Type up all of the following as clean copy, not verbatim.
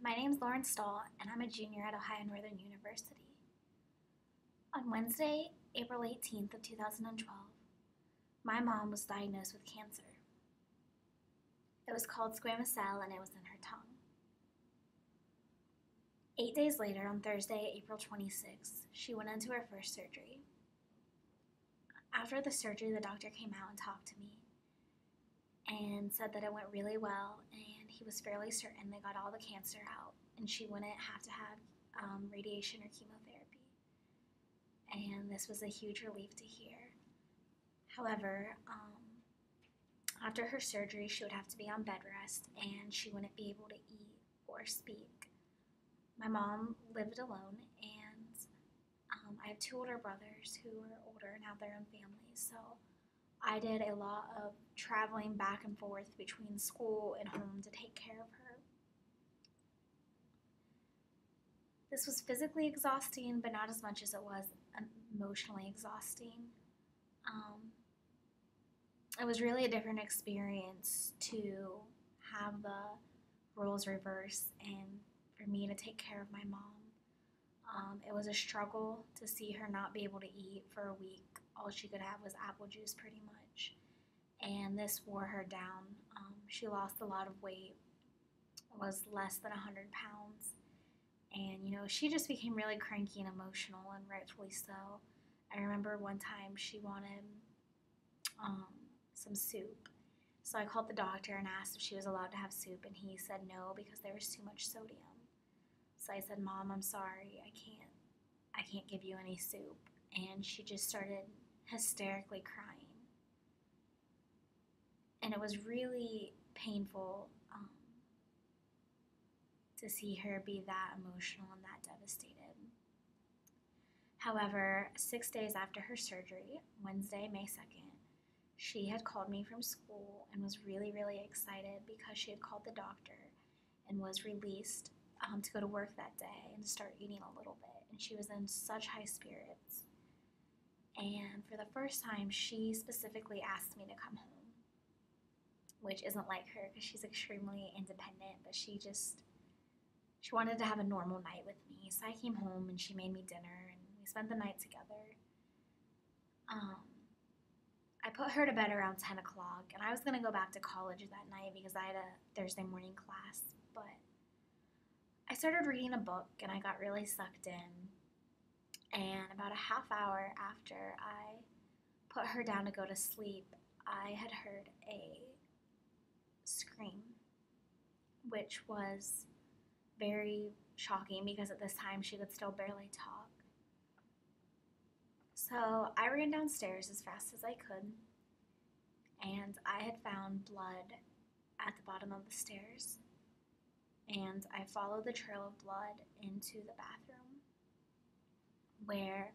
My name's Lauren Stahl, and I'm a junior at Ohio Northern University. On Wednesday, April 18th of 2012, my mom was diagnosed with cancer. It was called squamous cell, and it was in her tongue. 8 days later, on Thursday, April 26th, she went into her first surgery. After the surgery, the doctor came out and talked to me and said that it went really well, and he was fairly certain they got all the cancer out, and she wouldn't have to have radiation or chemotherapy. And this was a huge relief to hear. However, after her surgery, she would have to be on bed rest, and she wouldn't be able to eat or speak. My mom lived alone, and I have two older brothers who are older and have their own families, so I did a lot of traveling back and forth between school and home to take care of her. This was physically exhausting, but not as much as it was emotionally exhausting. It was really a different experience to have the roles reversed and for me to take care of my mom. It was a struggle to see her not be able to eat for a week. All she could have was apple juice pretty much. And this wore her down. She lost a lot of weight, was less than 100 pounds. And, she just became really cranky and emotional, and rightfully so. I remember one time she wanted some soup. So I called the doctor and asked if she was allowed to have soup, and he said no because there was too much sodium. So I said, "Mom, I'm sorry, I can't give you any soup." And she just started hysterically crying. And it was really painful to see her be that emotional and that devastated. However, 6 days after her surgery, Wednesday, May 2nd, she had called me from school and was really, really excited because she had called the doctor and was released to go to work that day and start eating a little bit. And she was in such high spirits. And for the first time, she specifically asked me to come home, which isn't like her because she's extremely independent, but she wanted to have a normal night with me. So I came home and she made me dinner and we spent the night together. I put her to bed around 10 o'clock, and I was going to go back to college that night because I had a Thursday morning class, but I started reading a book and I got really sucked in, and about a half hour after I put her down to go to sleep, I had heard a scream, which was very shocking because at this time she could still barely talk. So I ran downstairs as fast as I could, and I had found blood at the bottom of the stairs, and I followed the trail of blood into the bathroom, where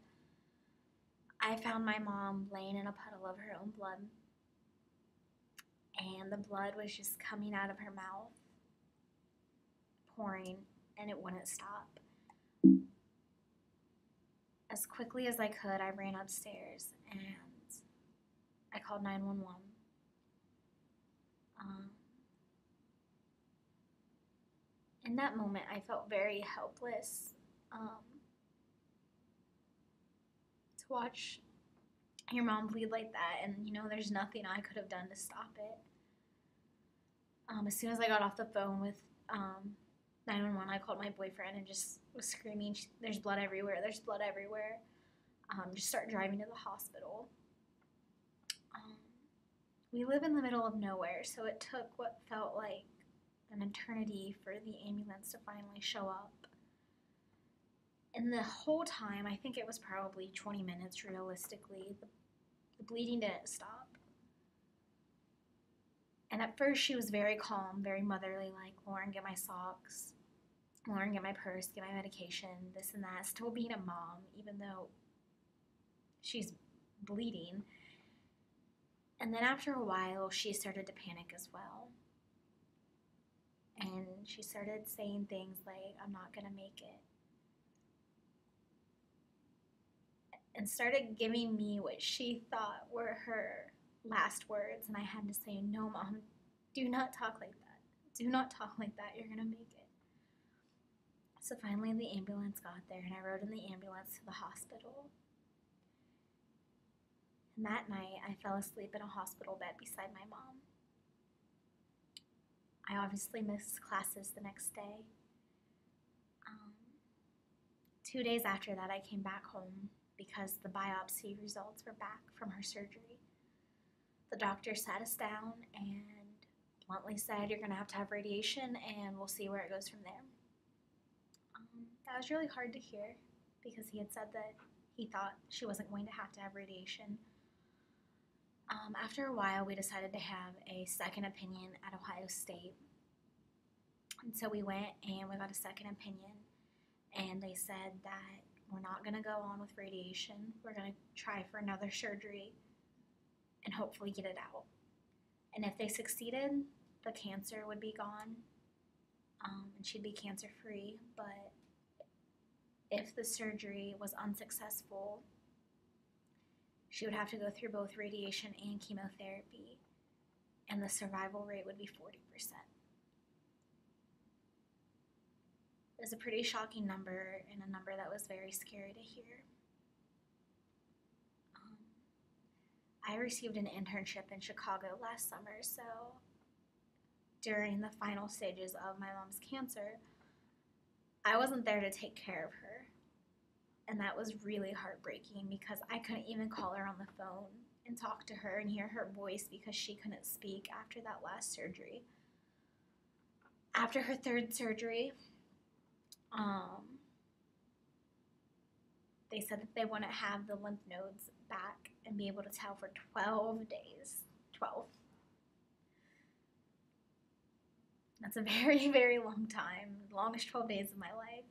I found my mom laying in a puddle of her own blood, and the blood was just coming out of her mouth, pouring, and it wouldn't stop. As quickly as I could, I ran upstairs and I called 911. In that moment, I felt very helpless to watch your mom bleed like that, and there's nothing I could have done to stop it. As soon as I got off the phone with 911, I called my boyfriend and just was screaming, "There's blood everywhere, there's blood everywhere." Just start driving to the hospital. We live in the middle of nowhere, so it took what felt like an eternity for the ambulance to finally show up. And the whole time, I think it was probably 20 minutes realistically, the bleeding didn't stop. And at first she was very calm, very motherly, like, "Lauren, get my socks. Lauren, get my purse, get my medication," this and that, still being a mom, even though she's bleeding. And then after a while, she started to panic as well. And she started saying things like, "I'm not gonna make it." And started giving me what she thought were her last words. And I had to say, "No, Mom, do not talk like that. Do not talk like that. You're gonna make it." So finally the ambulance got there, and I rode in the ambulance to the hospital. And that night, I fell asleep in a hospital bed beside my mom. I obviously missed classes the next day. 2 days after that, I came back home because the biopsy results were back from her surgery. The doctor sat us down and bluntly said, "You're going to have radiation, and we'll see where it goes from there." That was really hard to hear because he had said that he thought she wasn't going to have radiation. After a while, we decided to have a second opinion at Ohio State. And so we went and we got a second opinion, and they said that we're not going to go on with radiation. We're going to try for another surgery and hopefully get it out. And if they succeeded, the cancer would be gone, and she'd be cancer-free. But if the surgery was unsuccessful, she would have to go through both radiation and chemotherapy, and the survival rate would be 40%. It was a pretty shocking number, and a number that was very scary to hear. I received an internship in Chicago last summer, so during the final stages of my mom's cancer, I wasn't there to take care of her. And that was really heartbreaking because I couldn't even call her on the phone and talk to her and hear her voice because she couldn't speak after that last surgery. After her third surgery, they said that they want to have the lymph nodes back and be able to tell for 12 days. 12. That's a very, very long time. The longest 12 days of my life.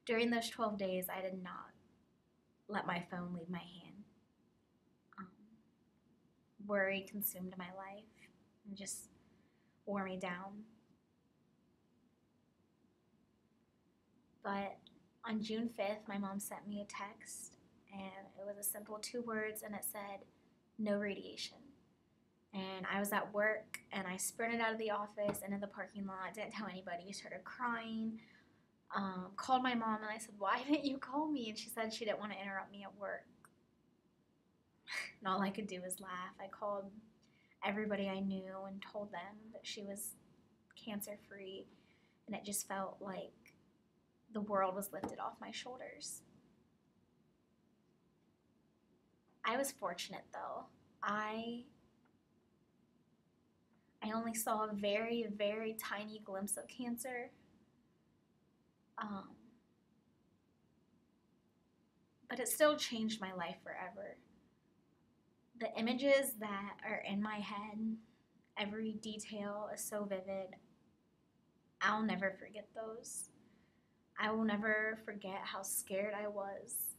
During those 12 days, I did not let my phone leave my hand. Worry consumed my life and just wore me down. But on June 5th, my mom sent me a text, and it was a simple 2 words, and it said, "No radiation." And I was at work, and I sprinted out of the office into the parking lot, didn't tell anybody, started crying, called my mom, and I said, "Why didn't you call me?" And she said she didn't want to interrupt me at work. And all I could do was laugh. I called everybody I knew and told them that she was cancer-free, and it just felt like the world was lifted off my shoulders. I was fortunate, though. I only saw a very, very tiny glimpse of cancer. But it still changed my life forever. The images that are in my head, every detail is so vivid. I'll never forget those. I will never forget how scared I was.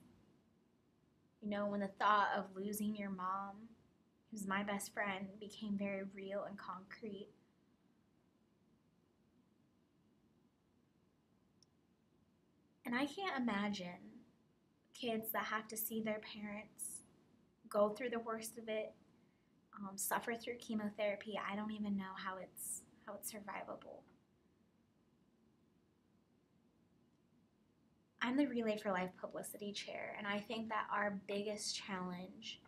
You know, when the thought of losing your mom, who's my best friend, became very real and concrete. And I can't imagine kids that have to see their parents go through the worst of it, suffer through chemotherapy. I don't even know how it's survivable. I'm the Relay for Life publicity chair, and I think that our biggest challenge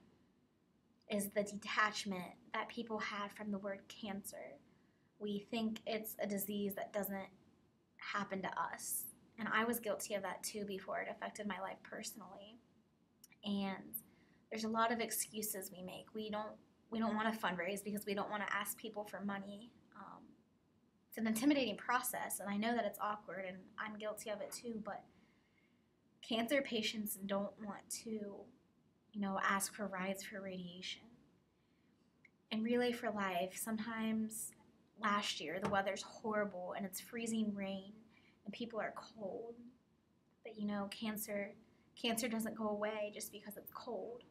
is the detachment that people have from the word cancer. We think it's a disease that doesn't happen to us. And I was guilty of that too before it affected my life personally. And there's a lot of excuses we make. We don't want to fundraise because we don't want to ask people for money. It's an intimidating process, and I know that it's awkward, and I'm guilty of it too, but cancer patients don't want to, ask for rides for radiation. In Relay for Life, sometimes last year the weather's horrible and it's freezing rain and people are cold. But cancer doesn't go away just because it's cold.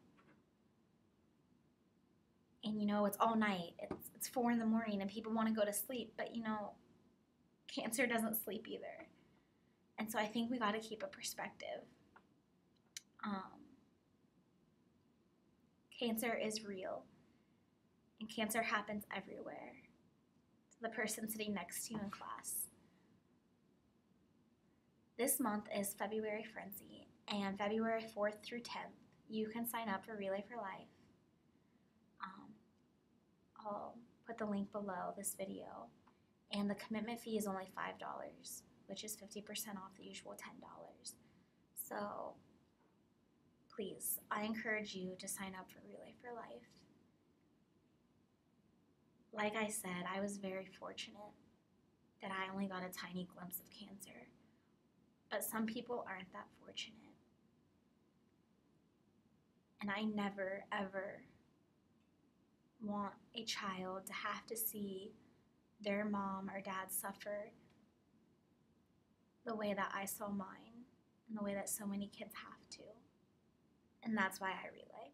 And it's all night. It's 4 a.m. and people want to go to sleep, but cancer doesn't sleep either. And so I think we got to keep a perspective. Cancer is real, and cancer happens everywhere. To the person sitting next to you in class, This month is February Frenzy, and February 4th through 10th, you can sign up for Relay for Life. I'll put the link below this video, and the commitment fee is only $5, which is 50% off the usual $10. So please, I encourage you to sign up for Relay for Life. Like I said, I was very fortunate that I only got a tiny glimpse of cancer, but some people aren't that fortunate. And I never, ever want a child to have to see their mom or dad suffer the way that I saw mine and the way that so many kids have to. And that's why I relay.